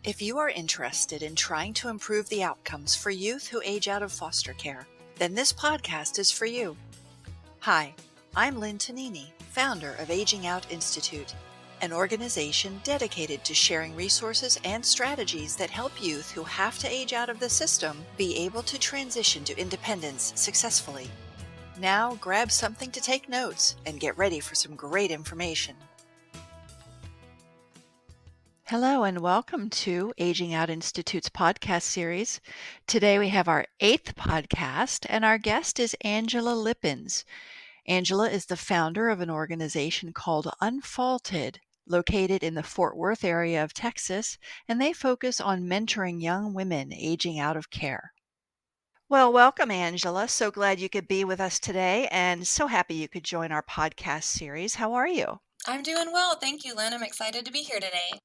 If you are interested in trying to improve the outcomes for youth who age out of foster care, then this podcast is for you. Hi, I'm Lynn Tonini, founder of Aging Out Institute, an organization dedicated to sharing resources and strategies that help youth who have to age out of the system be able to transition to independence successfully. Now grab something to take notes and get ready for some great information. Hello and welcome to Aging Out Institute's podcast series. Today we have our 8th podcast and our guest is Angela Lippens. Angela is the founder of an organization called Unfaulted, located in the Fort Worth area of Texas, and they focus on mentoring young women aging out of care. Well, welcome, Angela. So glad you could be with us today and so happy you could join our podcast series. How are you? I'm doing well. Thank you, Lynn. I'm excited to be here today.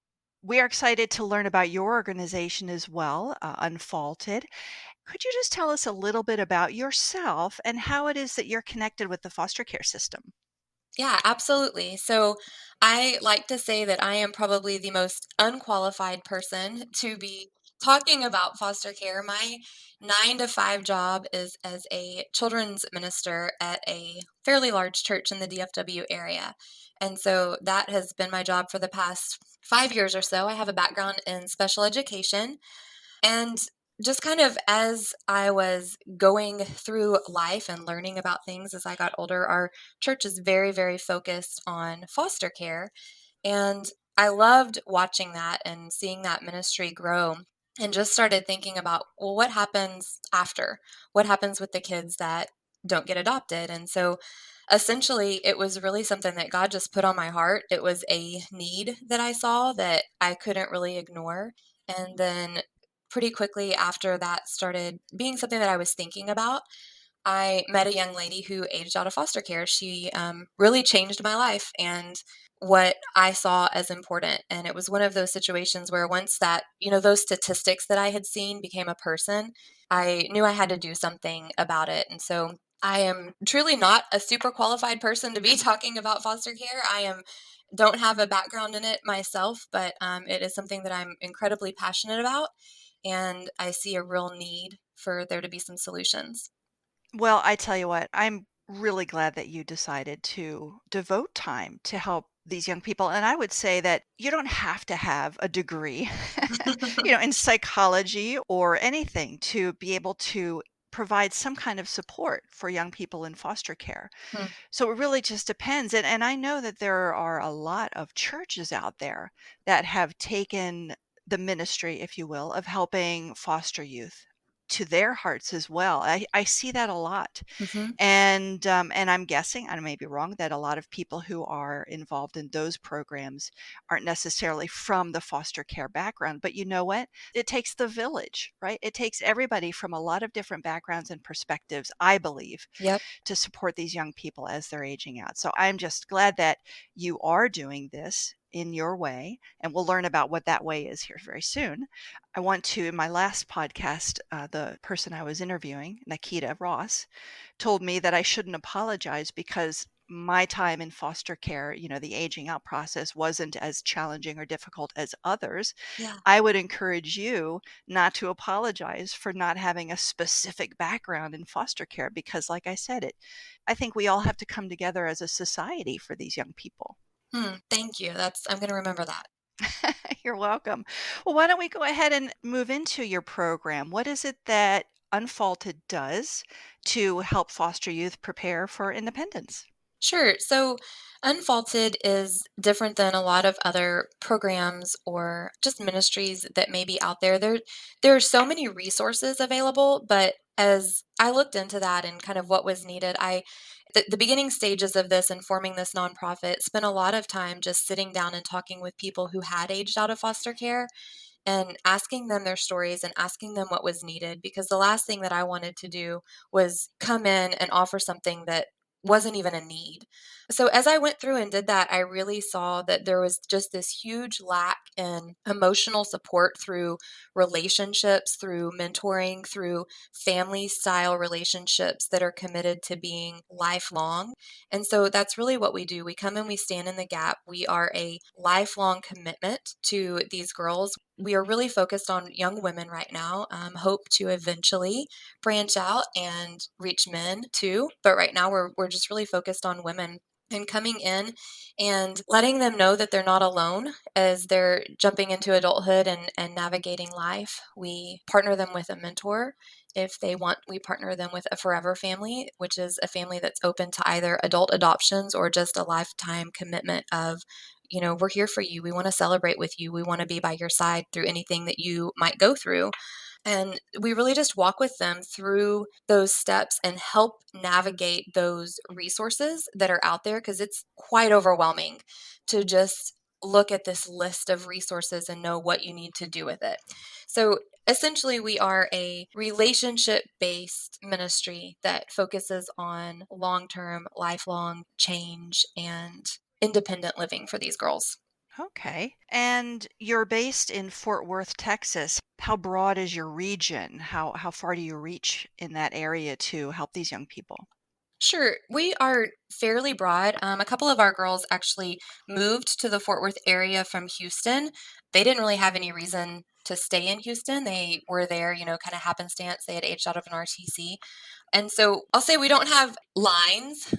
We are excited to learn about your organization as well, Unfaulted. Could you just tell us a little bit about yourself and how it is that you're connected with the foster care system? Yeah, absolutely. So I like to say that I am probably the most unqualified person to be talking about foster care. My 9 to 5 job is as a children's minister at a fairly large church in the DFW area. And so that has been my job for the past 5 years or so. I have a background in special education. And just kind of as I was going through life and learning about things as I got older, our church is very, very focused on foster care. And I loved watching that and seeing that ministry grow and just started thinking about, well, what happens after? What happens with the kids that don't get adopted? And so essentially, it was really something that God just put on my heart. It was a need that I saw that I couldn't really ignore. And then pretty quickly after that started being something that I was thinking about, I met a young lady who aged out of foster care. She really changed my life and what I saw as important. And it was one of those situations where once that, those statistics that I had seen became a person, I knew I had to do something about it. And so I am truly not a super qualified person to be talking about foster care. Don't have a background in it myself, but it is something that I'm incredibly passionate about. And I see a real need for there to be some solutions. Well, I tell you what, I'm really glad that you decided to devote time to help these young people. And I would say that you don't have to have a degree, in psychology or anything to be able to provide some kind of support for young people in foster care. Hmm. So it really just depends. And I know that there are a lot of churches out there that have taken the ministry, if you will, of helping foster youth to their hearts as well. I see that a lot. Mhm. And I'm guessing, I may be wrong, that a lot of people who are involved in those programs aren't necessarily from the foster care background. But you know what? It takes the village, right? It takes everybody from a lot of different backgrounds and perspectives, I believe, Yep. to support these young people as they're aging out. So I'm just glad that you are doing this in your way, and we'll learn about what that way is here very soon. I want to, in my last podcast, the person I was interviewing, Nikita Ross, told me that I shouldn't apologize because my time in foster care, the aging out process wasn't as challenging or difficult as others. Yeah. I would encourage you not to apologize for not having a specific background in foster care because, like I said, I think we all have to come together as a society for these young people. Thank you. I'm gonna remember that. You're welcome. Well, why don't we go ahead and move into your program? What is it that Unfaulted does to help foster youth prepare for independence? Sure. So, Unfaulted is different than a lot of other programs or just ministries that may be out there. There are so many resources available, but as I looked into that and kind of what was needed, the beginning stages of this and forming this nonprofit spent a lot of time just sitting down and talking with people who had aged out of foster care and asking them their stories and asking them what was needed because the last thing that I wanted to do was come in and offer something that wasn't even a need. So as I went through and did that, I really saw that there was just this huge lack in emotional support through relationships, through mentoring, through family style relationships that are committed to being lifelong. And so that's really what we do. We come and we stand in the gap. We are a lifelong commitment to these girls. We are really focused on young women right now, hope to eventually branch out and reach men too. But right now we're just really focused on women and coming in and letting them know that they're not alone as they're jumping into adulthood and navigating life. We partner them with a mentor. If they want, we partner them with a forever family, which is a family that's open to either adult adoptions or just a lifetime commitment of, we're here for you. We want to celebrate with you. We want to be by your side through anything that you might go through. And we really just walk with them through those steps and help navigate those resources that are out there because it's quite overwhelming to just look at this list of resources and know what you need to do with it. So essentially, we are a relationship based ministry that focuses on long term, lifelong change and independent living for these girls. Okay. And you're based in Fort Worth, Texas. How broad is your region? How far do you reach in that area to help these young people? Sure. We are fairly broad. A couple of our girls actually moved to the Fort Worth area from Houston. They didn't really have any reason to stay in Houston. They were there, kind of happenstance. They had aged out of an RTC. And so I'll say we don't have lines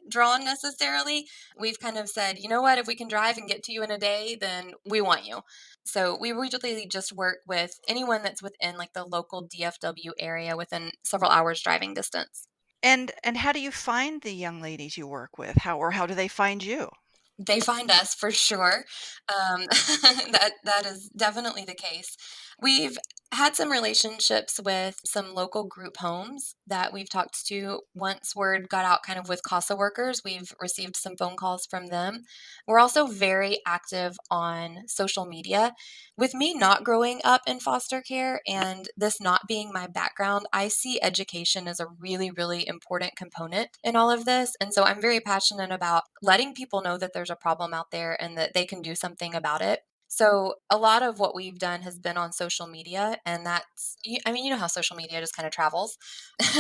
drawn necessarily. We've kind of said, you know what, if we can drive and get to you in a day, then we want you. So we usually just work with anyone that's within like the local DFW area within several hours driving distance. And how do you find the young ladies you work with? How do they find you? They find us for sure. That is definitely the case. We've had some relationships with some local group homes that we've talked to. Once word got out kind of with CASA workers, we've received some phone calls from them. We're also very active on social media. With me not growing up in foster care and this not being my background, I see education as a really, really important component in all of this. And so I'm very passionate about letting people know that there's a problem out there and that they can do something about it. So a lot of what we've done has been on social media, and I mean, you know how social media just kind of travels.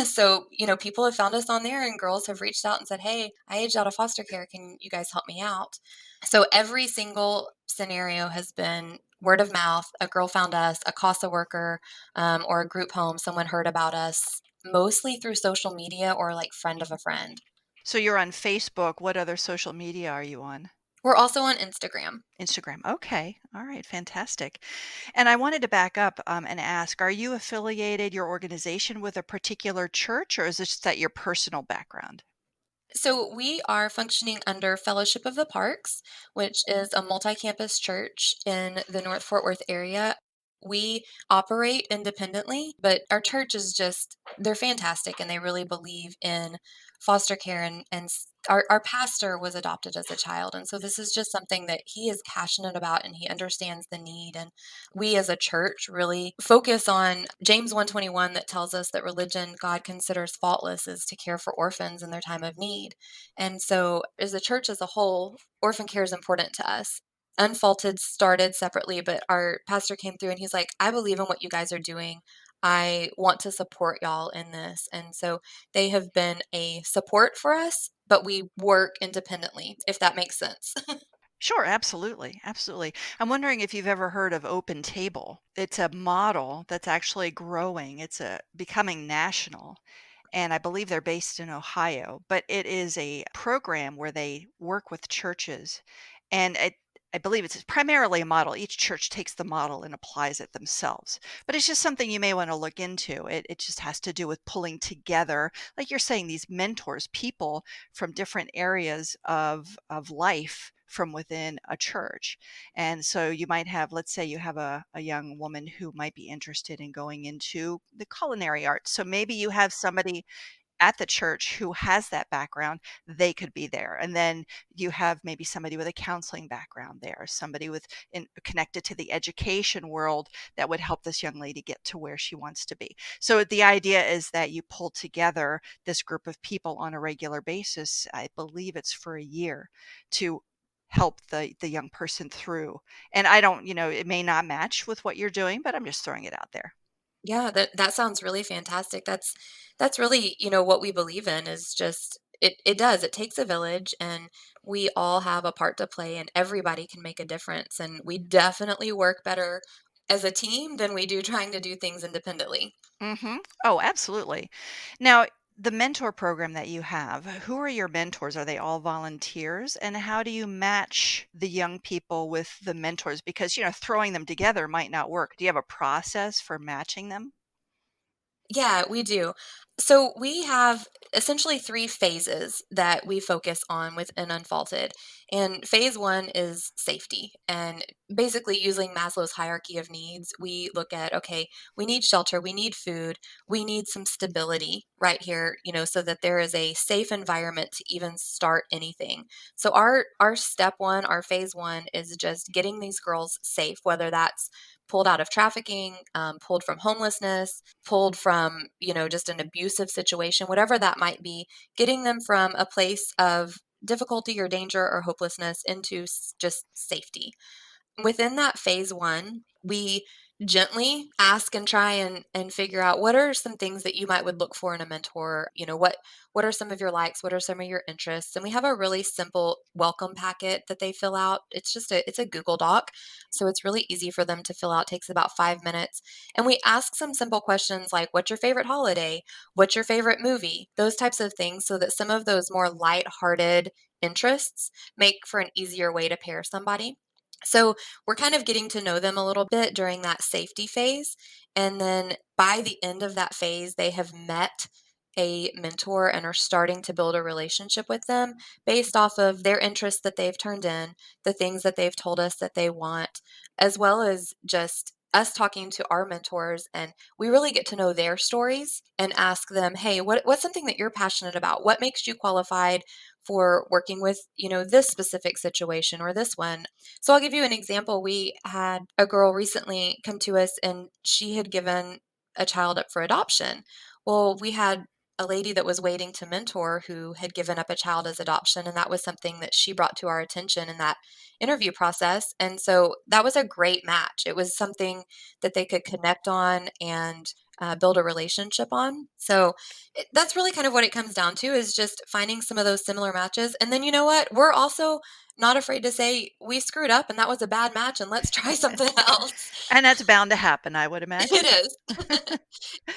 So, people have found us on there and girls have reached out and said, "Hey, I aged out of foster care. Can you guys help me out?" So every single scenario has been word of mouth. A girl found us, a CASA worker, or a group home, someone heard about us, mostly through social media or like friend of a friend. So you're on Facebook. What other social media are you on? We're also on Instagram. Instagram. Okay. All right. Fantastic. And I wanted to back up and ask, are you affiliated, your organization, with a particular church, or is this just that your personal background? So we are functioning under Fellowship of the Parks, which is a multi-campus church in the North Fort Worth area. We operate independently, but our church is they're fantastic and they really believe in foster care our pastor was adopted as a child. And so this is just something that he is passionate about and he understands the need. And we as a church really focus on James 121 that tells us that religion God considers faultless is to care for orphans in their time of need. And so as a church as a whole, orphan care is important to us. Unfaulted started separately, but our pastor came through and he's like, I believe in what you guys are doing. I want to support y'all in this. And so they have been a support for us, but we work independently, if that makes sense. Sure, absolutely. Absolutely. I'm wondering if you've ever heard of Open Table. It's a model that's actually growing. It's becoming national. And I believe they're based in Ohio, but it is a program where they work with churches. And I believe it's primarily a model. Each church takes the model and applies it themselves. But it's just something you may want to look into. It just has to do with pulling together, like you're saying, these mentors, people from different areas of life from within a church. And so you might have, let's say you have a young woman who might be interested in going into the culinary arts. So maybe you have somebody at the church who has that background, they could be there. And then you have maybe somebody with a counseling background there, somebody connected to the education world that would help this young lady get to where she wants to be. So the idea is that you pull together this group of people on a regular basis. I believe it's for a year to help the young person through. And I don't, it may not match with what you're doing, but I'm just throwing it out there. Yeah, that sounds really fantastic. That's really, what we believe in is just it does. It takes a village and we all have a part to play and everybody can make a difference and we definitely work better as a team than we do trying to do things independently. Oh, absolutely. Now, the mentor program that you have, who are your mentors? Are they all volunteers? And how do you match the young people with the mentors? Because, throwing them together might not work. Do you have a process for matching them? Yeah, we do. So we have essentially three phases that we focus on within Unfaulted. And phase one is safety. And basically, using Maslow's hierarchy of needs, we look at okay, we need shelter, we need food, we need some stability right here, so that there is a safe environment to even start anything. So our step one, our phase one is just getting these girls safe, whether that's pulled out of trafficking, pulled from homelessness, pulled from, just an abusive situation, whatever that might be, getting them from a place of difficulty or danger or hopelessness into just safety. Within that phase one, we gently ask and try and figure out what are some things that you might would look for in a mentor. What are some of your likes? What are some of your interests? And we have a really simple welcome packet that they fill out. It's a Google Doc. So it's really easy for them to fill out. Takes about 5 minutes. And we ask some simple questions like what's your favorite holiday? What's your favorite movie? Those types of things so that some of those more light-hearted interests make for an easier way to pair somebody. So we're kind of getting to know them a little bit during that safety phase. And then by the end of that phase, they have met a mentor and are starting to build a relationship with them based off of their interests that they've turned in, the things that they've told us that they want, as well as just us talking to our mentors. And we really get to know their stories and ask them, hey, what's something that you're passionate about? What makes you qualified for working with, this specific situation or this one? So I'll give you an example. We had a girl recently come to us and she had given a child up for adoption. Well, we had a lady that was waiting to mentor who had given up a child as adoption, and that was something that she brought to our attention in that interview process. And so that was a great match. It was something that they could connect on and build a relationship on. So that's really kind of what it comes down to is just finding some of those similar matches. And then you know what? We're also not afraid to say, "We screwed up and that was a bad match and let's try something else." And that's bound to happen, I would It imagine. is.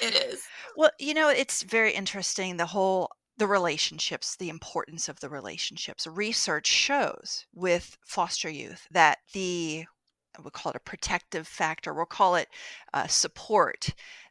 It is. Well, it's very interesting, the relationships, the importance of the relationships. Research shows with foster youth that we'll call it a protective factor, we'll call it support,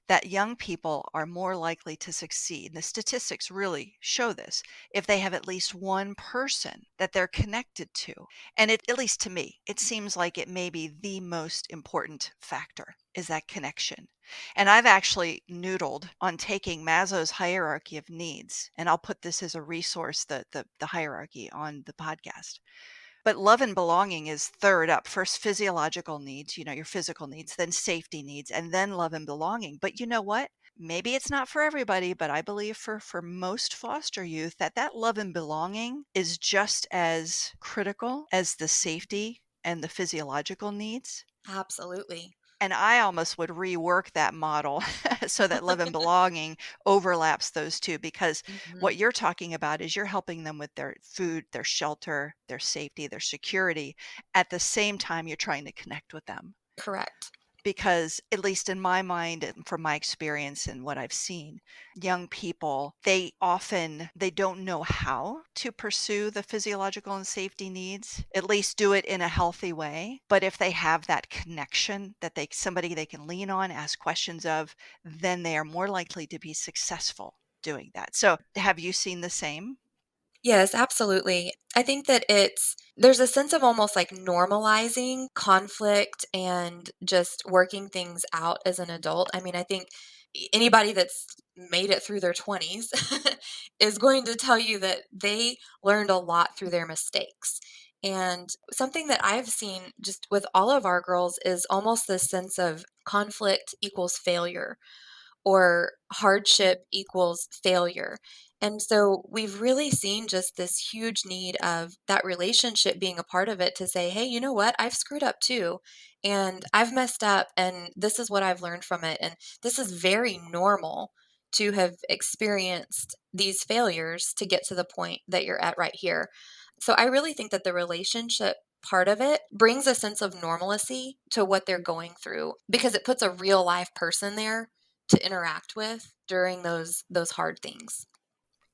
that young people are more likely to succeed. And the statistics really show this if they have at least one person that they're connected to. And at least to me, it seems like it may be the most important factor is that connection. And I've actually noodled on taking Maslow's hierarchy of needs, and I'll put this as a resource, the hierarchy on the podcast. But love and belonging is third up. First, physiological needs, your physical needs, then safety needs, and then love and belonging. But you know what? Maybe it's not for everybody, but I believe for most foster youth that love and belonging is just as critical as the safety and the physiological needs. Absolutely. And I almost would rework that model so that love and belonging overlaps those two, because Mhm. what you're talking about is you're helping them with their food, their shelter, their safety, their security. At the same time, you're trying to connect with them. Correct. Because at least in my mind and from my experience and what I've seen, young people, they don't know how to pursue the physiological and safety needs, at least do it in a healthy way. But if they have that connection that somebody they can lean on, ask questions of, then they are more likely to be successful doing that. So have you seen the same? Yes, absolutely. I think that there's a sense of almost like normalizing conflict and just working things out as an adult. I mean, I think anybody that's made it through their 20s is going to tell you that they learned a lot through their mistakes. And something that I've seen just with all of our girls is almost this sense of conflict equals failure or hardship equals failure. And so we've really seen just this huge need of that relationship being a part of it to say, hey, you know what? I've screwed up too. And I've messed up. And this is what I've learned from it. And this is very normal to have experienced these failures to get to the point that you're at right here. So I really think that the relationship part of it brings a sense of normalcy to what they're going through because it puts a real life person there to interact with during those hard things.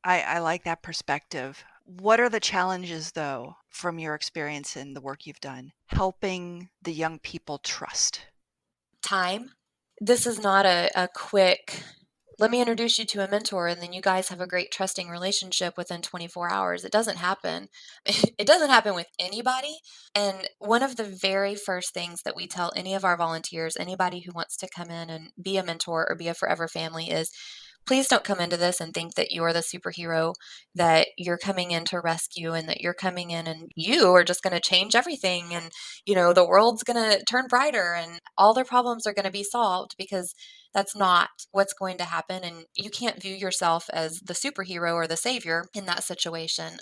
I like that perspective. What are the challenges, though, from your experience in the work you've done, helping the young people trust? Time. This is not a quick, let me introduce you to a mentor and then you guys have a great trusting relationship within 24 hours. It doesn't happen. It doesn't happen with anybody. And one of the very first things that we tell any of our volunteers, anybody who wants to come in and be a mentor or be a forever family, is please don't come into this and think that you are the superhero, that you're coming in to rescue, and that you're coming in and you are just going to change everything. And, the world's going to turn brighter and all their problems are going to be solved because that's not what's going to happen. And you can't view yourself as the superhero or the savior in that situation.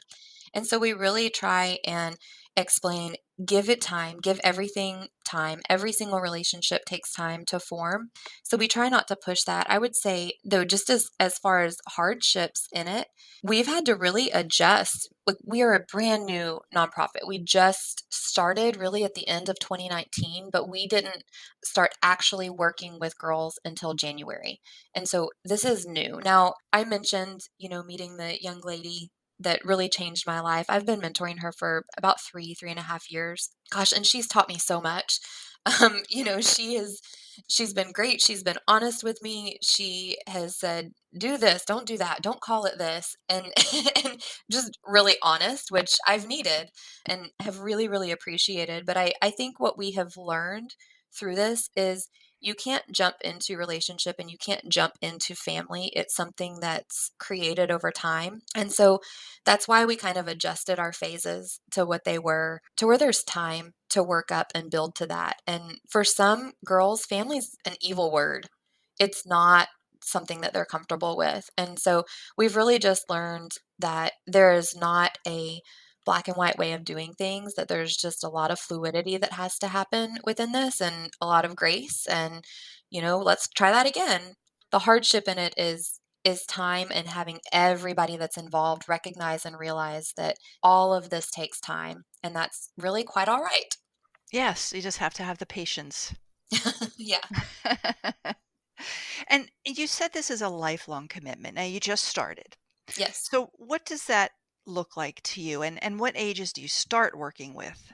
And so we really try and explain, give it time, give everything time. Every single relationship takes time to form. So we try not to push that. I would say though, just as far as hardships in it, we've had to really adjust. Like we are a brand new nonprofit. We just started really at the end of 2019, but we didn't start actually working with girls until January. And so this is new. Now, I mentioned, meeting the young lady that really changed my life. I've been mentoring her for about 3.5 years. Gosh, and she's taught me so much. She's been great. She's been honest with me. She has said, do this, don't do that, don't call it this. And and just really honest, which I've needed and have really, really appreciated. But I think what we have learned through this is you can't jump into relationship and you can't jump into family. It's something that's created over time. And so that's why we kind of adjusted our phases to what they were, to where there's time to work up and build to that. And for some girls, family's an evil word. It's not something that they're comfortable with. And so we've really just learned that there is not a black and white way of doing things, that there's just a lot of fluidity that has to happen within this and a lot of grace. And, let's try that again. The hardship in it is time and having everybody that's involved recognize and realize that all of this takes time. And that's really quite all right. Yes, you just have to have the patience. Yeah. And you said this is a lifelong commitment. Now you just started. Yes. So what does that look like to you? And what ages do you start working with?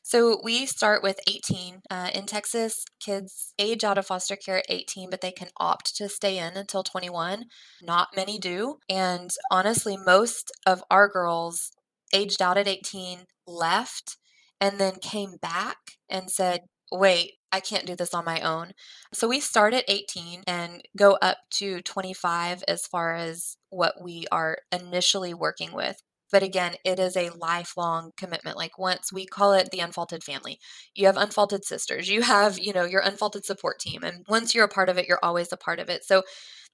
So we start with 18. In Texas, kids age out of foster care at 18, but they can opt to stay in until 21. Not many do. And honestly, most of our girls aged out at 18 left and then came back and said, wait, I can't do this on my own. So we start at 18 and go up to 25 as far as what we are initially working with. But again, it is a lifelong commitment. Like once we call it the unfaulted family, you have unfaulted sisters, you have, your unfaulted support team. And once you're a part of it, you're always a part of it. So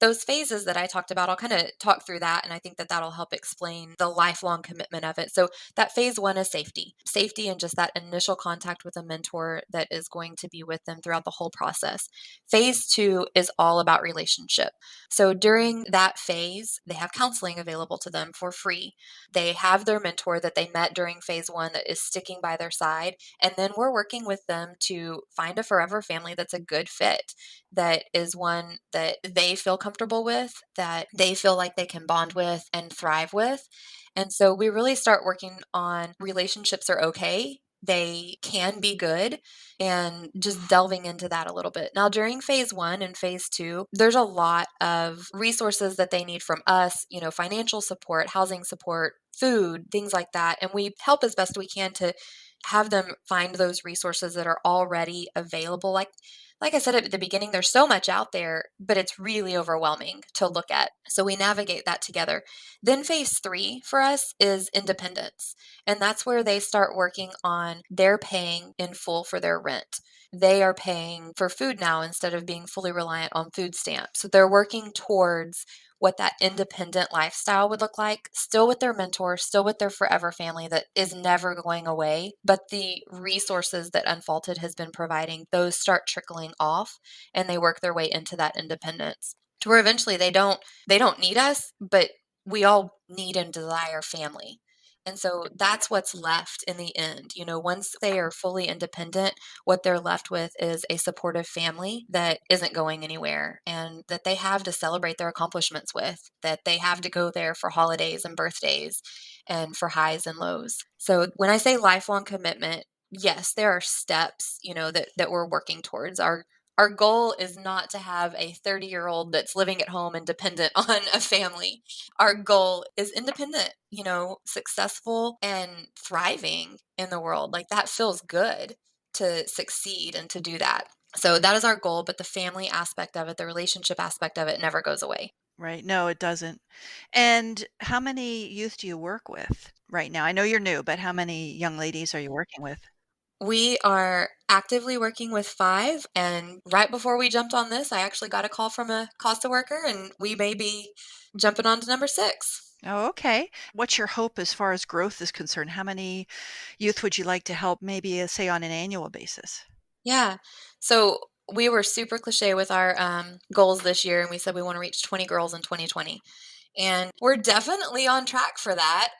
those phases that I talked about, I'll kind of talk through that. And I think that that'll help explain the lifelong commitment of it. So that phase one is safety, and just that initial contact with a mentor that is going to be with them throughout the whole process. Phase two is all about relationship. So during that phase, they have counseling available to them for free. They have their mentor that they met during phase one that is sticking by their side. And then we're working with them to find a forever family that's a good fit, that is one that they feel comfortable with, that they feel like they can bond with and thrive with. And so we really start working on relationships are okay. They can be good, and just delving into that a little bit. Now, during phase one and phase two, there's a lot of resources that they need from us, financial support, housing support, food, things like that. And we help as best we can to have them find those resources that are already available. Like Like I said at the beginning, there's so much out there, but it's really overwhelming to look at. So we navigate that together. Then phase 3 for us is independence. And that's where they start working on they're paying in full for their rent. They are paying for food now instead of being fully reliant on food stamps. So they're working towards what that independent lifestyle would look like, still with their mentor, still with their forever family that is never going away. But the resources that Unfaulted has been providing, those start trickling off and they work their way into that independence to where eventually they don't need us, but we all need and desire family. And so that's what's left in the end. Once they are fully independent, what they're left with is a supportive family that isn't going anywhere and that they have to celebrate their accomplishments with, that they have to go there for holidays and birthdays and for highs and lows. So when I say lifelong commitment, yes, there are steps, that we're working towards. Our goal is not to have a 30-year-old that's living at home and dependent on a family. Our goal is independent, successful and thriving in the world. Like that feels good to succeed and to do that. So that is our goal, but the family aspect of it, the relationship aspect of it never goes away. Right. No, it doesn't. And how many youth do you work with right now? I know you're new, but how many young ladies are you working with? We are actively working with 5, and right before we jumped on this, I actually got a call from a Costa worker, and we may be jumping on to number 6. Oh, okay. What's your hope as far as growth is concerned? How many youth would you like to help, maybe, say, on an annual basis? Yeah. So we were super cliche with our goals this year, and we said we want to reach 20 girls in 2020. And we're definitely on track for that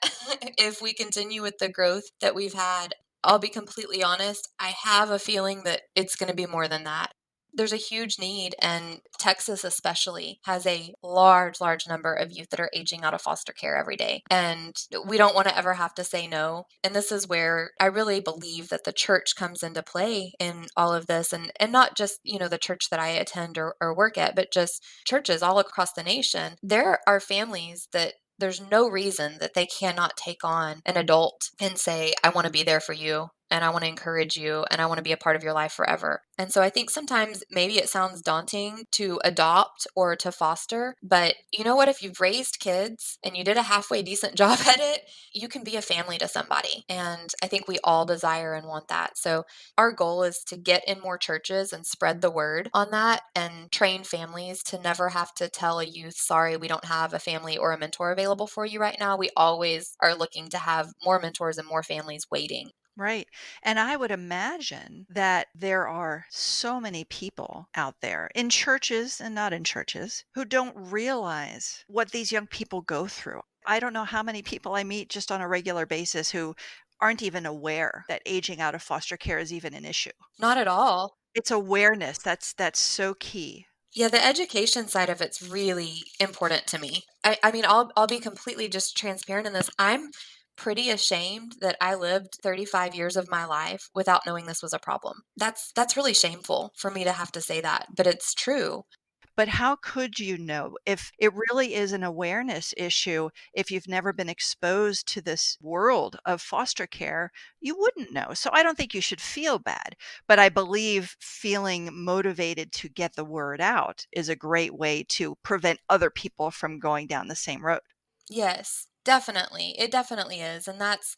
if we continue with the growth that we've had. I'll be completely honest, I have a feeling that it's going to be more than that. There's a huge need, and Texas especially has a large, large number of youth that are aging out of foster care every day. And we don't want to ever have to say no. And this is where I really believe that the church comes into play in all of this. And not just, the church that I attend or work at, but just churches all across the nation. There are families that there's no reason that they cannot take on an adult and say, I want to be there for you and I want to encourage you and I want to be a part of your life forever. And so I think sometimes maybe it sounds daunting to adopt or to foster, but you know what? If you've raised kids and you did a halfway decent job at it, you can be a family to somebody. And I think we all desire and want that. So our goal is to get in more churches and spread the word on that and train families to never have to tell a youth, sorry, we don't have a family or a mentor available for you right now. We always are looking to have more mentors and more families waiting. Right. And I would imagine that there are so many people out there in churches and not in churches who don't realize what these young people go through. I don't know how many people I meet just on a regular basis who aren't even aware that aging out of foster care is even an issue. Not at all. It's awareness. That's so key. Yeah, the education side of it's really important to me. I mean, I'll be completely just transparent in this. I'm pretty ashamed that I lived 35 years of my life without knowing this was a problem. That's really shameful for me to have to say that, but it's true. But how could you know if it really is an awareness issue? If you've never been exposed to this world of foster care, you wouldn't know. So I don't think you should feel bad, but I believe feeling motivated to get the word out is a great way to prevent other people from going down the same road. Yes, definitely. It definitely is. And that's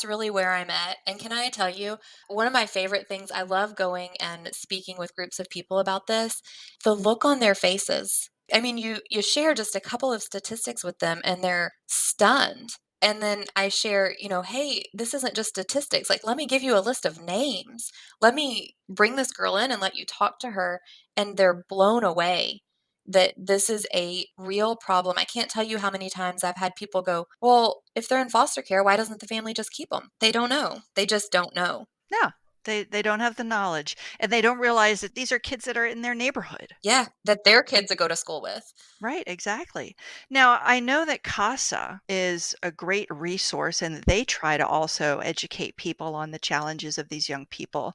really where I'm at. And can I tell you, one of my favorite things, I love going and speaking with groups of people about this, the look on their faces. I mean, you share just a couple of statistics with them and they're stunned. And then I share, hey, this isn't just statistics. Like, let me give you a list of names. Let me bring this girl in and let you talk to her. And they're blown away that this is a real problem. I can't tell you how many times I've had people go, well, if they're in foster care, why doesn't the family just keep them? They don't know. They just don't know. Yeah, they don't have the knowledge, and they don't realize that these are kids that are in their neighborhood. Yeah, that their kids to go to school with. Right, exactly. Now, I know that CASA is a great resource and they try to also educate people on the challenges of these young people.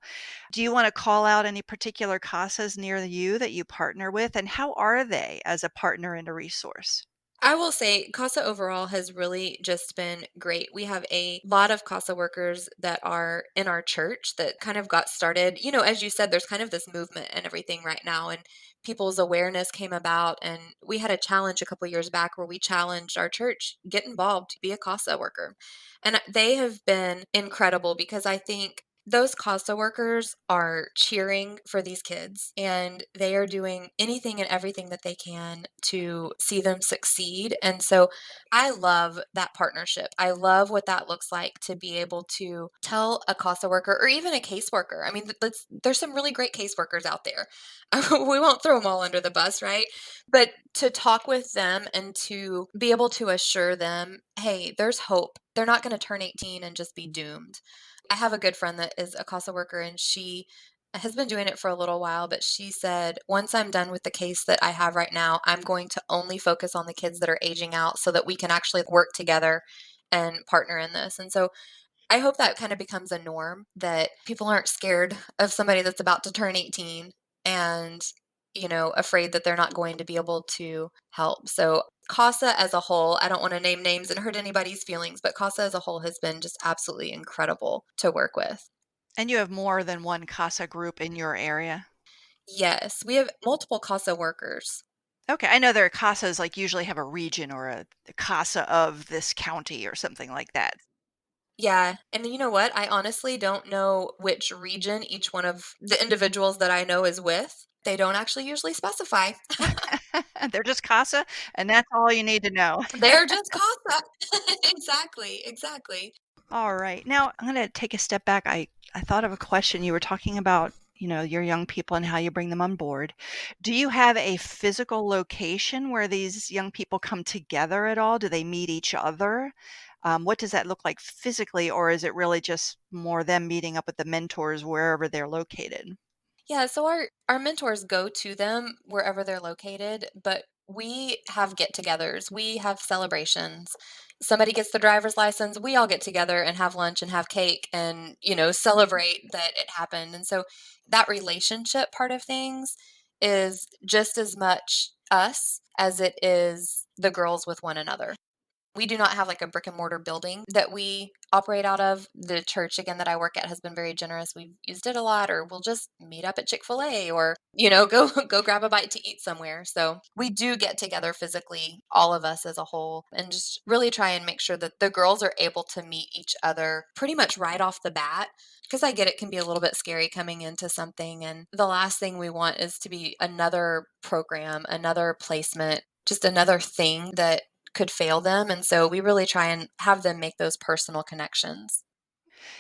Do you want to call out any particular CASAs near you that you partner with, and how are they as a partner and a resource? I will say CASA overall has really just been great. We have a lot of CASA workers that are in our church that kind of got started. As you said, there's kind of this movement and everything right now, and people's awareness came about. And we had a challenge a couple years back where we challenged our church, get involved, be a CASA worker. And they have been incredible because I think those CASA workers are cheering for these kids and they are doing anything and everything that they can to see them succeed. And so I love that partnership. I love what that looks like to be able to tell a CASA worker or even a caseworker. I mean, there's some really great caseworkers out there. We won't throw them all under the bus, right? But to talk with them and to be able to assure them, hey, there's hope. They're not going to turn 18 and just be doomed. I have a good friend that is a CASA worker, and she has been doing it for a little while, but she said, once I'm done with the case that I have right now, I'm going to only focus on the kids that are aging out so that we can actually work together and partner in this. And so I hope that kind of becomes a norm that people aren't scared of somebody that's about to turn 18 and, afraid that they're not going to be able to help. So, CASA as a whole, I don't want to name names and hurt anybody's feelings, but CASA as a whole has been just absolutely incredible to work with. And you have more than one CASA group in your area? Yes, we have multiple CASA workers. Okay, I know there are CASAs, like, usually have a region or a CASA of this county or something like that. Yeah, and you know what? I honestly don't know which region each one of the individuals that I know is with. They don't actually usually specify. They're just CASA, and that's all you need to know. They're just CASA. Exactly, exactly. All right. Now, I'm gonna take a step back. I thought of a question. You were talking about, your young people and how you bring them on board. Do you have a physical location where these young people come together at all? Do they meet each other? What does that look like physically, or is it really just more them meeting up with the mentors wherever they're located? Yeah, so our mentors go to them wherever they're located, but we have get-togethers. We have celebrations. Somebody gets the driver's license, we all get together and have lunch and have cake and, celebrate that it happened. And so that relationship part of things is just as much us as it is the girls with one another. We do not have like a brick and mortar building that we operate out of. The church, again, that I work at has been very generous. We've used it a lot, or we'll just meet up at Chick-fil-A or, go grab a bite to eat somewhere. So we do get together physically, all of us as a whole, and just really try and make sure that the girls are able to meet each other pretty much right off the bat. Because I get it can be a little bit scary coming into something. And the last thing we want is to be another program, another placement, just another thing that could fail them, and so we really try and have them make those personal connections.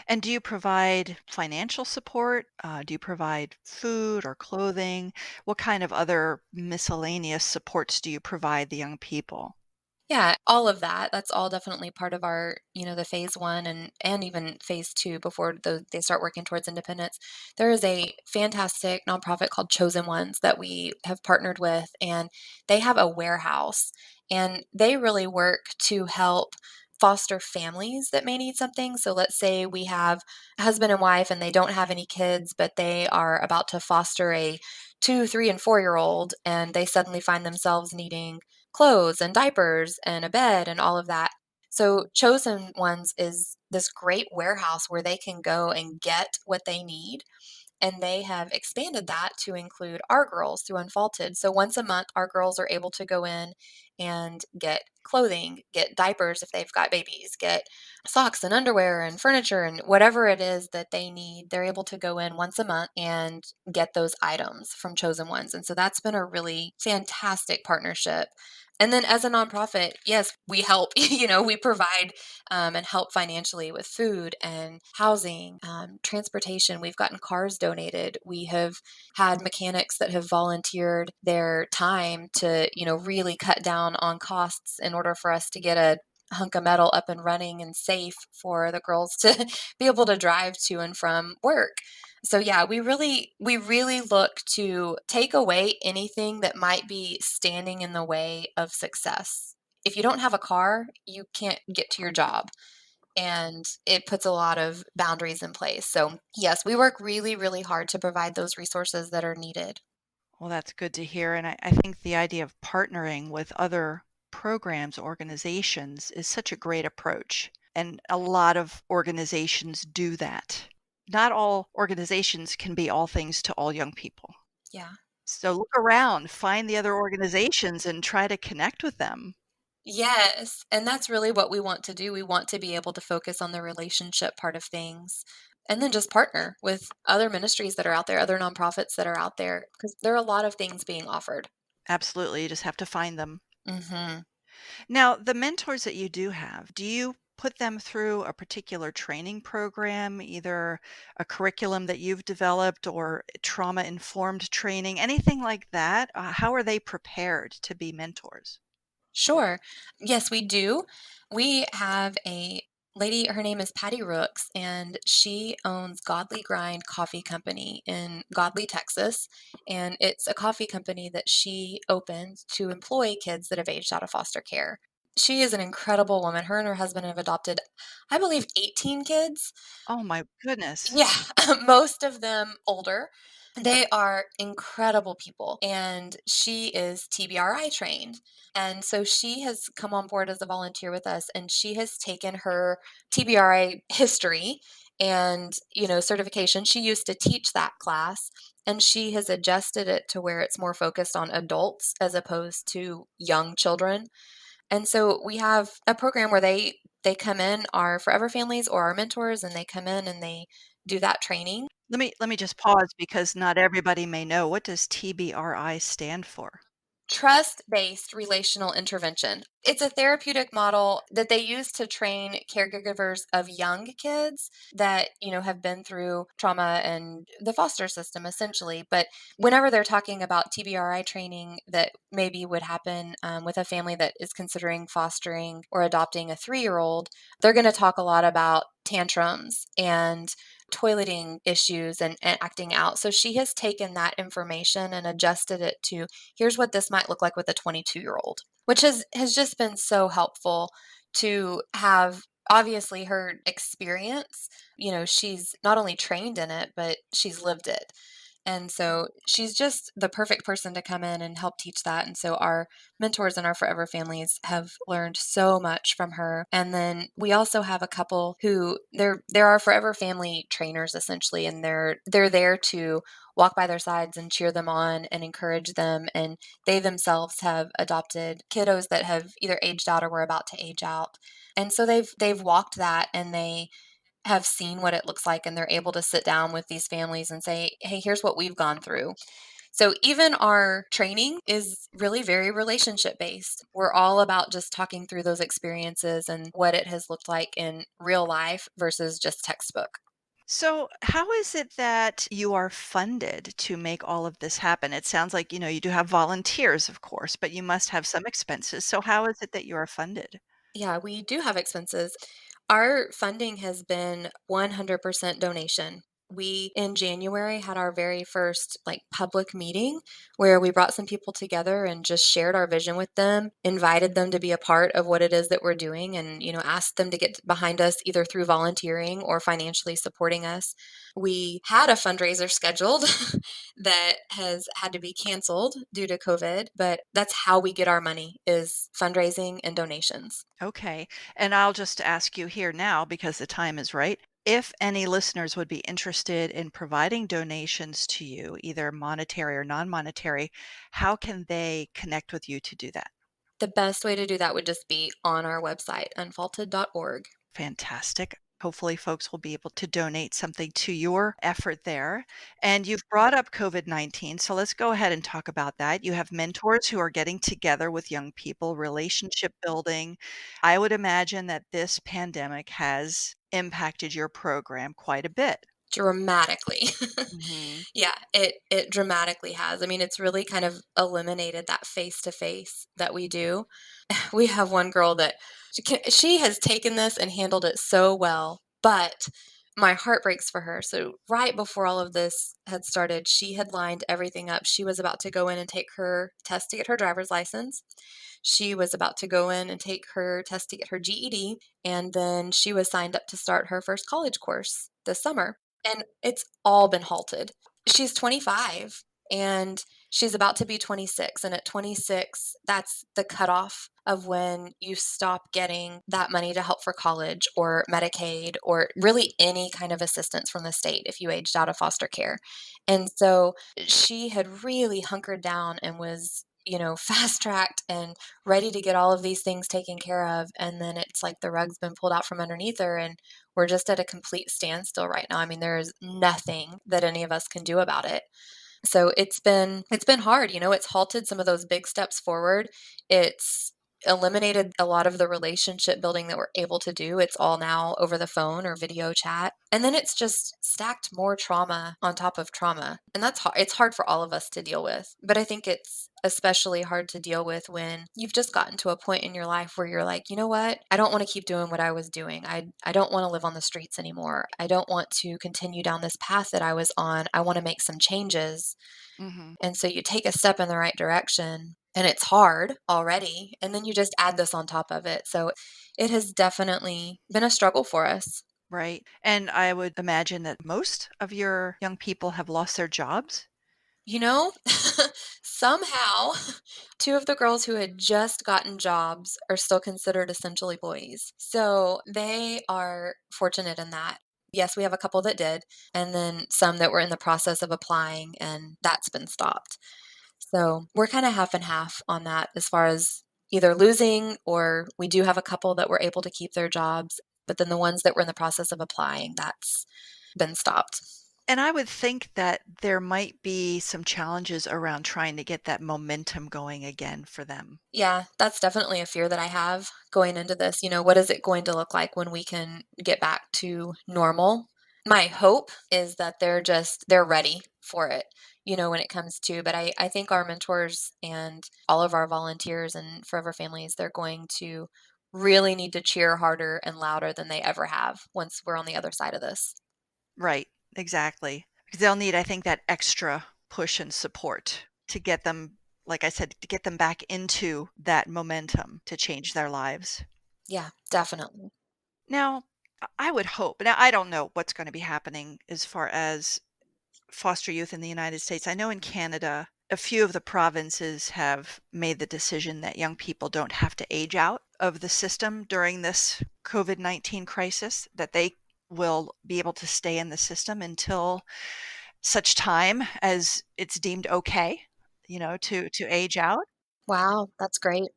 And do you provide financial support? Do you provide food or clothing? What kind of other miscellaneous supports do you provide the young people? Yeah, all of that. That's all definitely part of our, the phase 1 and even phase 2 before they start working towards independence. There is a fantastic nonprofit called Chosen Ones that we have partnered with, and they have a warehouse, and they really work to help foster families that may need something. So let's say we have a husband and wife and they don't have any kids, but they are about to foster a 2, 3, and 4-year-old, and they suddenly find themselves needing clothes and diapers and a bed and all of that. So, Chosen Ones is this great warehouse where they can go and get what they need, and they have expanded that to include our girls through Unfaulted. So once a month, our girls are able to go in and get clothing, get diapers if they've got babies, get socks and underwear and furniture and whatever it is that they need. They're able to go in once a month and get those items from Chosen Ones. And so that's been a really fantastic partnership. And then as a nonprofit, yes, we help, we provide and help financially with food and housing, transportation. We've gotten cars donated. We have had mechanics that have volunteered their time to, really cut down on costs in order for us to get a hunk of metal up and running and safe for the girls to be able to drive to and from work. So yeah, we really look to take away anything that might be standing in the way of success. If you don't have a car, you can't get to your job, and it puts a lot of boundaries in place. So, yes, we work really, really hard to provide those resources that are needed. Well, that's good to hear. And I think the idea of partnering with other programs, organizations is such a great approach. And a lot of organizations do that. Not all organizations can be all things to all young people. Yeah. So look around, find the other organizations and try to connect with them. Yes, and that's really what we want to do. We want to be able to focus on the relationship part of things and then just partner with other ministries that are out there, other nonprofits that are out there, because there are a lot of things being offered. Absolutely, you just have to find them. Mhm. Now, the mentors that you do have, do you put them through a particular training program, either a curriculum that you've developed or trauma-informed training, anything like that? How are they prepared to be mentors? Sure. Yes, we do. We have a lady, her name is Patty Rooks, and she owns Godly Grind Coffee Company in Godly, Texas. And it's a coffee company that she opened to employ kids that have aged out of foster care. She is an incredible woman. Her and her husband have adopted, I believe, 18 kids. Oh my goodness. Yeah, most of them older. They are incredible people, and she is TBRI trained. And so she has come on board as a volunteer with us, and she has taken her TBRI history and, certification. She used to teach that class, and she has adjusted it to where it's more focused on adults as opposed to young children. And so we have a program where they come in, our forever families or our mentors, and they come in and they do that training. Let me just pause because not everybody may know. What does TBRI stand for? Trust-based relational intervention. It's a therapeutic model that they use to train caregivers of young kids that, have been through trauma and the foster system essentially. But whenever they're talking about TBRI training that maybe would happen with a family that is considering fostering or adopting a 3-year-old, they're going to talk a lot about tantrums and toileting issues and acting out. So she has taken that information and adjusted it to here's what this might look like with a 22-year-old, which has just been so helpful to have obviously her experience. She's not only trained in it, but she's lived it. And so she's just the perfect person to come in and help teach that. And so our mentors and our forever families have learned so much from her. And then we also have a couple who they're our forever family trainers essentially, and they're there to walk by their sides and cheer them on and encourage them. And they themselves have adopted kiddos that have either aged out or were about to age out. And so they've walked that, and they have seen what it looks like, and they're able to sit down with these families and say, "Hey, here's what we've gone through." So even our training is really very relationship based. We're all about just talking through those experiences and what it has looked like in real life versus just textbook. So, how is it that you are funded to make all of this happen? It sounds like, you do have volunteers, of course, but you must have some expenses. So, how is it that you are funded? Yeah, we do have expenses. Our funding has been 100% donation. We, in January, had our very first public meeting where we brought some people together and just shared our vision with them, invited them to be a part of what it is that we're doing, and, asked them to get behind us either through volunteering or financially supporting us. We had a fundraiser scheduled that has had to be canceled due to COVID, but that's how we get our money is fundraising and donations. Okay. And I'll just ask you here now because the time is right. If any listeners would be interested in providing donations to you, either monetary or non monetary, how can they connect with you to do that? The best way to do that would just be on our website, unfaulted.org. Fantastic. Hopefully, folks will be able to donate something to your effort there. And you've brought up COVID-19, so let's go ahead and talk about that. You have mentors who are getting together with young people, relationship building. I would imagine that this pandemic has impacted your program quite a bit. Dramatically. Mhm. Yeah, it dramatically has. I mean, it's really kind of eliminated that face to face that we do. We have one girl that she has taken this and handled it so well, but my heart breaks for her. So right before all of this had started, she had lined everything up. She was about to go in and take her test to get her driver's license. She was about to go in and take her test to get her GED, and then she was signed up to start her first college course this summer. And it's all been halted. She's 25, and She's about to be 26, and at 26, that's the cutoff of when you stop getting that money to help for college or Medicaid or really any kind of assistance from the state if you aged out of foster care. And so she had really hunkered down and was, fast tracked and ready to get all of these things taken care of. And then it's like the rug's been pulled out from underneath her, and we're just at a complete standstill right now. I mean, there is nothing that any of us can do about it. So it's been hard, it's halted some of those big steps forward. It's eliminated a lot of the relationship building that we're able to do. It's all now over the phone or video chat. And then it's just stacked more trauma on top of trauma. And that's hard. It's hard for all of us to deal with. But I think it's especially hard to deal with when you've just gotten to a point in your life where you're like, you know what? I don't want to keep doing what I was doing. I don't want to live on the streets anymore. I don't want to continue down this path that I was on. I want to make some changes. Mhm. And so you take a step in the right direction and it's hard already. And then you just add this on top of it. So it has definitely been a struggle for us. Right. And I would imagine that most of your young people have lost their jobs? You know, somehow, two of the girls who had just gotten jobs are still considered essential employees. So they are fortunate in that. Yes, we have a couple that did, and then some that were in the process of applying, and that's been stopped. So we're kind of half and half on that as far as either losing or we do have a couple that were able to keep their jobs, but then the ones that were in the process of applying, that's been stopped. And I would think that there might be some challenges around trying to get that momentum going again for them. Yeah, that's definitely a fear that I have going into this. What is it going to look like when we can get back to normal? My hope is that they're ready for it, when it comes to, but I think our mentors and all of our volunteers and forever families, they're going to really need to cheer harder and louder than they ever have once we're on the other side of this. Right, exactly. Because they'll need, I think, that extra push and support to get them, like I said, to get them back into that momentum to change their lives. Yeah, definitely. Now, I would hope, now I don't know what's going to be happening as far as foster youth in the United States. I know in Canada, a few of the provinces have made the decision that young people don't have to age out of the system during this COVID-19 crisis, that they will be able to stay in the system until such time as it's deemed okay, to age out. Wow, that's great.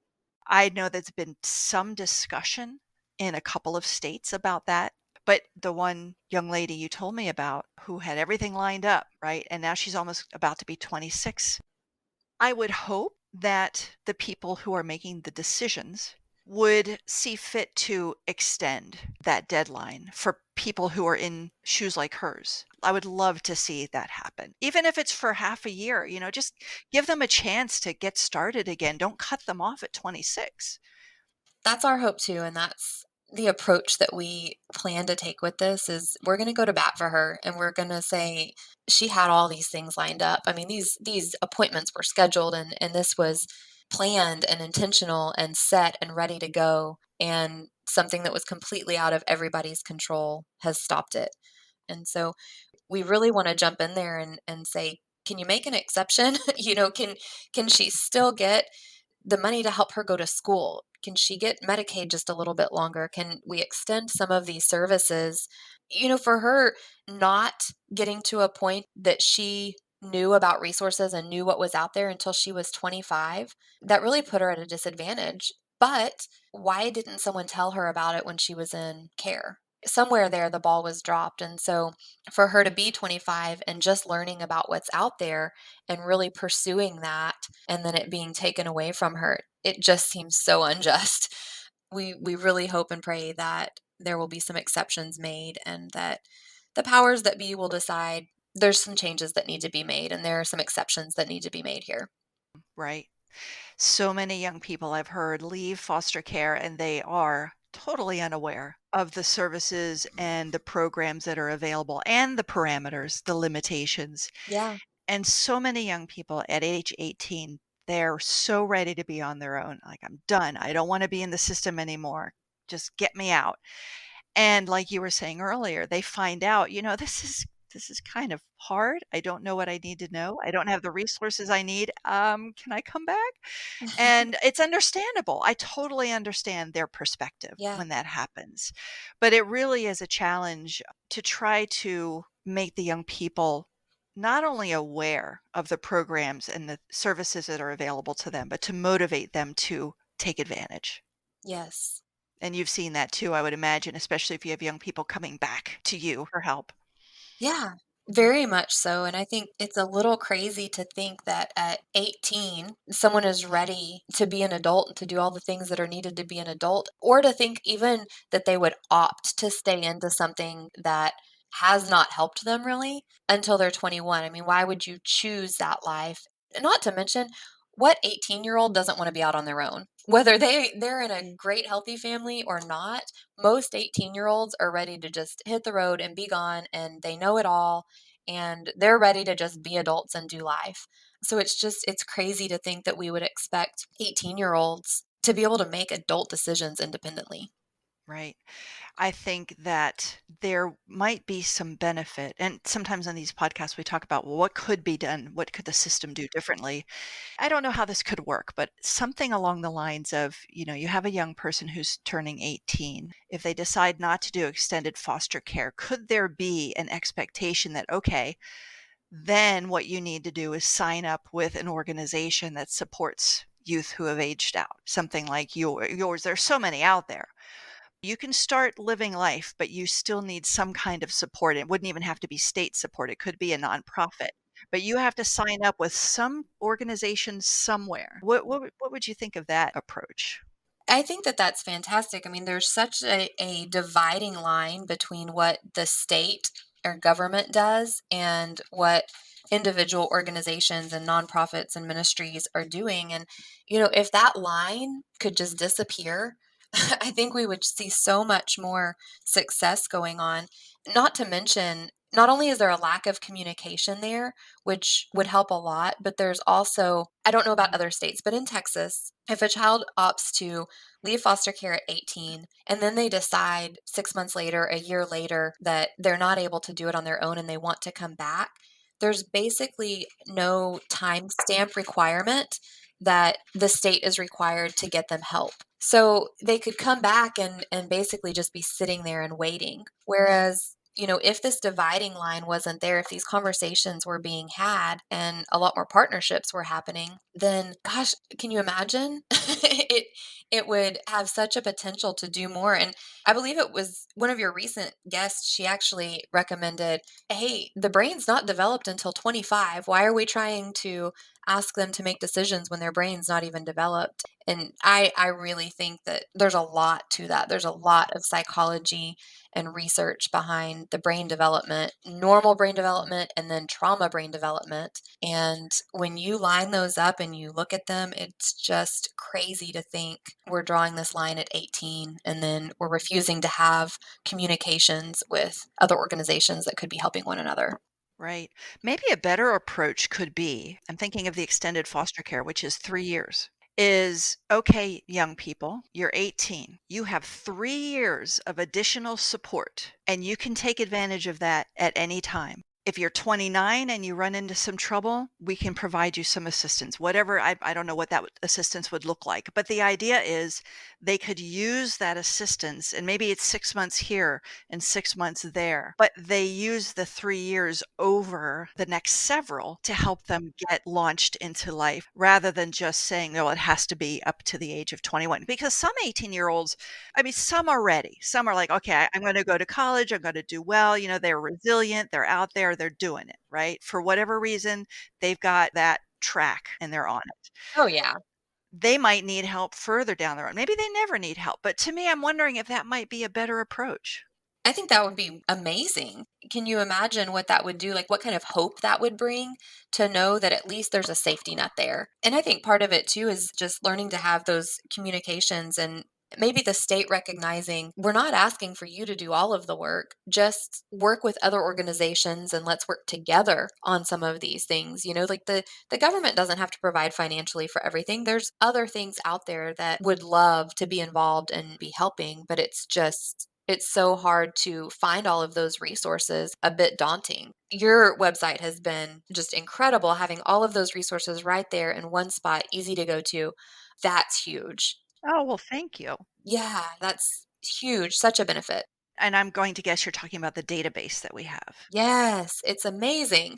I know there's been some discussion in a couple of states about that, but the one young lady you told me about who had everything lined up, right? And now she's almost about to be 26. I would hope that the people who are making the decisions would see fit to extend that deadline for people who are in shoes like hers. I would love to see that happen. Even if it's for half a year, just give them a chance to get started again. Don't cut them off at 26. That's our hope too, and that's the approach that we plan to take with this is we're going to go to bat for her and we're going to say she had all these things lined up. I mean, these appointments were scheduled and this was planned and intentional and set and ready to go, and something that was completely out of everybody's control has stopped it. And so we really want to jump in there and say, can you make an exception? Can she still get the money to help her go to school? Can she get Medicaid just a little bit longer? Can we extend some of these services? For her not getting to a point that she knew about resources and knew what was out there until she was 25, that really put her at a disadvantage. But why didn't someone tell her about it when she was in care? Somewhere there, the ball was dropped. And so for her to be 25 and just learning about what's out there and really pursuing that and then it being taken away from her, it just seems so unjust. We really hope and pray that there will be some exceptions made and that the powers that be will decide there's some changes that need to be made and there are some exceptions that need to be made here. Right. So many young people I've heard leave foster care and they are totally unaware of the services and the programs that are available and the parameters, the limitations. Yeah. And so many young people at age 18, they're so ready to be on their own. Like, I'm done. I don't want to be in the system anymore. Just get me out. And like you were saying earlier, they find out, this is kind of hard. I don't know what I need to know. I don't have the resources I need. Can I come back?" And it's understandable. I totally understand their perspective Yeah. when that happens. But it really is a challenge to try to make the young people not only aware of the programs and the services that are available to them, but to motivate them to take advantage. Yes. And you've seen that too, I would imagine, especially if you have young people coming back to you for help. Yeah, very much so. And I think it's a little crazy to think that at 18, someone is ready to be an adult and to do all the things that are needed to be an adult, or to think even that they would opt to stay into something that has not helped them really until they're 21. I mean, why would you choose that life? And not to mention, what 18-year-old doesn't want to be out on their own? Whether they're in a great healthy family or not, most 18-year-olds are ready to just hit the road and be gone, and they know it all, and they're ready to just be adults and do life. So it's crazy to think that we would expect 18-year-olds to be able to make adult decisions independently. Right. I think that there might be some benefit. And sometimes on these podcasts, we talk about, well, what could be done? What could the system do differently? I don't know how this could work, but something along the lines of, you have a young person who's turning 18. If they decide not to do extended foster care, could there be an expectation that, okay, then what you need to do is sign up with an organization that supports youth who have aged out, something like yours. There's so many out there. You can start living life, but you still need some kind of support. It wouldn't even have to be state support. It could be a nonprofit, but you have to sign up with some organization somewhere. What would you think of that approach? I think that that's fantastic. I mean, there's such a dividing line between what the state or government does and what individual organizations and nonprofits and ministries are doing. And, if that line could just disappear, I think we would see so much more success going on. Not to mention, not only is there a lack of communication there, which would help a lot, but there's also, I don't know about other states, but in Texas, if a child opts to leave foster care at 18 and then they decide 6 months later, a year later, that they're not able to do it on their own and they want to come back, there's basically no timestamp requirement that the state is required to get them help. So they could come back and basically just be sitting there and waiting. Whereas, if this dividing line wasn't there, if these conversations were being had and a lot more partnerships were happening, then gosh, can you imagine? It would have such a potential to do more. And I believe it was one of your recent guests, she actually recommended, hey, the brain's not developed until 25. Why are we trying to ask them to make decisions when their brain's not even developed? And I really think that there's a lot to that. There's a lot of psychology and research behind the brain development, normal brain development, and then trauma brain development. And when you line those up and you look at them, it's just crazy to think we're drawing this line at 18 and then we're refusing to have communications with other organizations that could be helping one another. Right. Maybe a better approach could be, I'm thinking of the extended foster care, which is 3 years. Is okay, young people, you're 18. You have 3 years of additional support, and you can take advantage of that at any time. If you're 29 and you run into some trouble, we can provide you some assistance. Whatever, I don't know what that assistance would look like, but the idea is they could use that assistance, and maybe it's 6 months here and 6 months there, but they use the 3 years over the next several to help them get launched into life rather than just saying, no, it has to be up to the age of 21. Because some 18-year-olds, I mean, some are ready. Some are like, okay, I'm going to go to college. I'm going to do well. They're resilient. They're out there. They're doing it, right? For whatever reason, they've got that track and they're on it. Oh, yeah. They might need help further down the road. Maybe they never need help. But to me, I'm wondering if that might be a better approach. I think that would be amazing. Can you imagine what that would do? Like, what kind of hope that would bring to know that at least there's a safety net there? And I think part of it too is just learning to have those communications and maybe the state recognizing we're not asking for you to do all of the work, just work with other organizations and let's work together on some of these things. Like the government doesn't have to provide financially for everything. There's other things out there that would love to be involved and be helping, but it's just it's so hard to find all of those resources, a bit daunting. Your website has been just incredible, having all of those resources right there in one spot, easy to go to. That's huge. Oh, well, thank you. Yeah, that's huge, such a benefit. And I'm going to guess you're talking about the database that we have. Yes, it's amazing.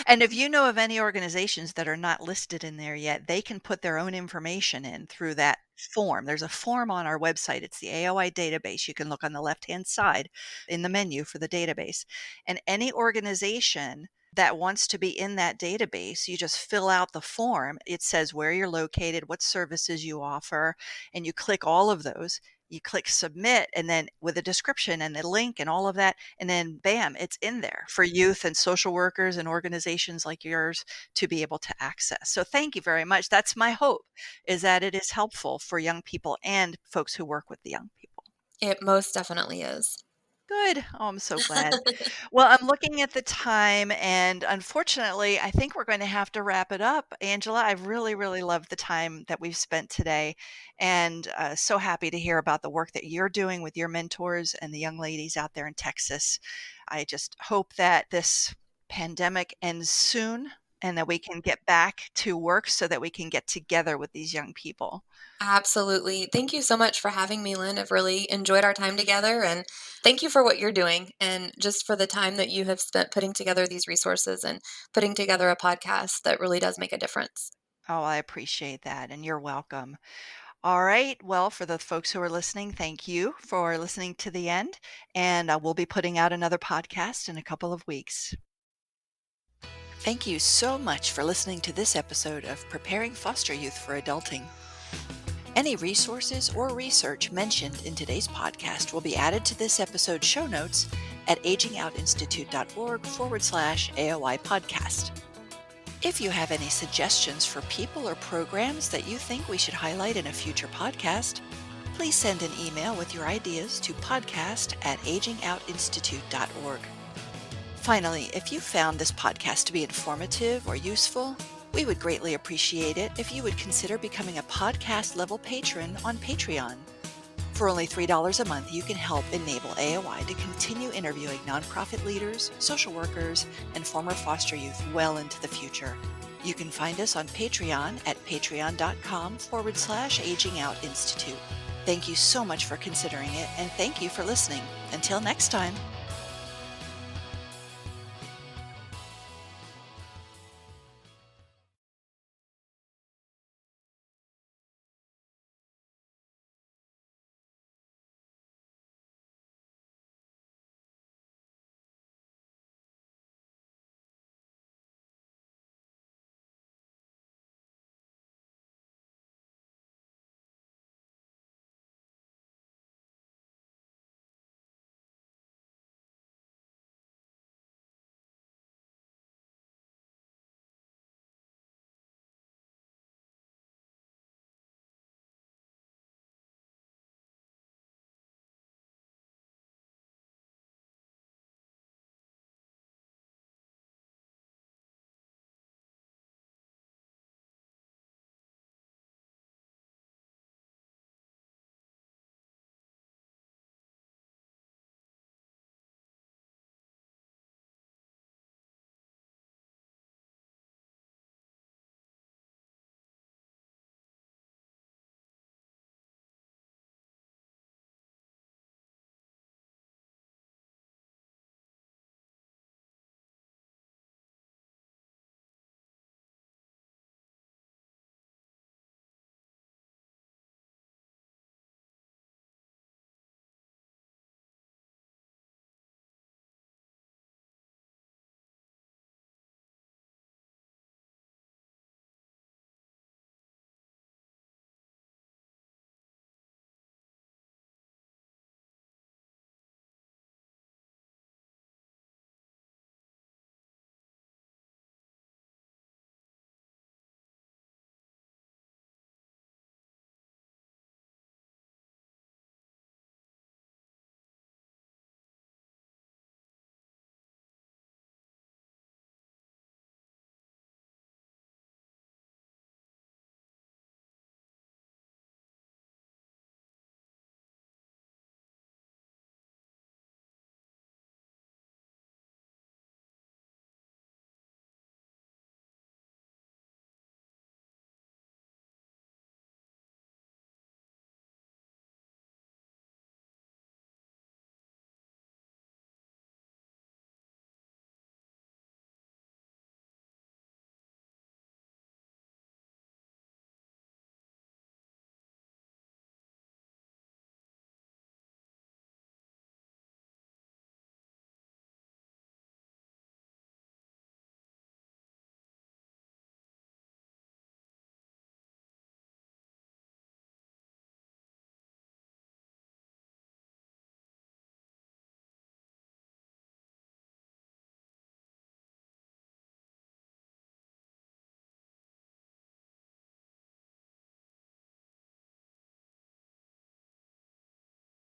And if you know of any organizations that are not listed in there yet, they can put their own information in through that form. There's a form on our website. It's the AOI database. You can look on the left-hand side in the menu for the database. And any organization that wants to be in that database, you just fill out the form. It says where you're located, what services you offer, and you click all of those. You click submit, and then with a description and the link and all of that, and then bam, it's in there for youth and social workers and organizations like yours to be able to access. So thank you very much. That's my hope, is that it is helpful for young people and folks who work with the young people. It most definitely is. Good. Oh, I'm so glad. Well, I'm looking at the time, and unfortunately, I think we're going to have to wrap it up. Angela, I've really, really loved the time that we've spent today, and so happy to hear about the work that you're doing with your mentors and the young ladies out there in Texas. I just hope that this pandemic ends soon and that we can get back to work so that we can get together with these young people. Absolutely. Thank you so much for having me, Lynn. I've really enjoyed our time together, and thank you for what you're doing and just for the time that you have spent putting together these resources and putting together a podcast that really does make a difference. Oh, I appreciate that, and you're welcome. All right. Well, for the folks who are listening, thank you for listening to the end. And we'll be putting out another podcast in a couple of weeks. Thank you so much for listening to this episode of Preparing Foster Youth for Adulting. Any resources or research mentioned in today's podcast will be added to this episode's show notes at agingoutinstitute.org/AOI podcast. If you have any suggestions for people or programs that you think we should highlight in a future podcast, please send an email with your ideas to podcast@agingoutinstitute.org. Finally, if you found this podcast to be informative or useful, we would greatly appreciate it if you would consider becoming a podcast-level patron on Patreon. For only $3 a month, you can help enable AOI to continue interviewing nonprofit leaders, social workers, and former foster youth well into the future. You can find us on Patreon at patreon.com/agingoutinstitute. Thank you so much for considering it, and thank you for listening. Until next time.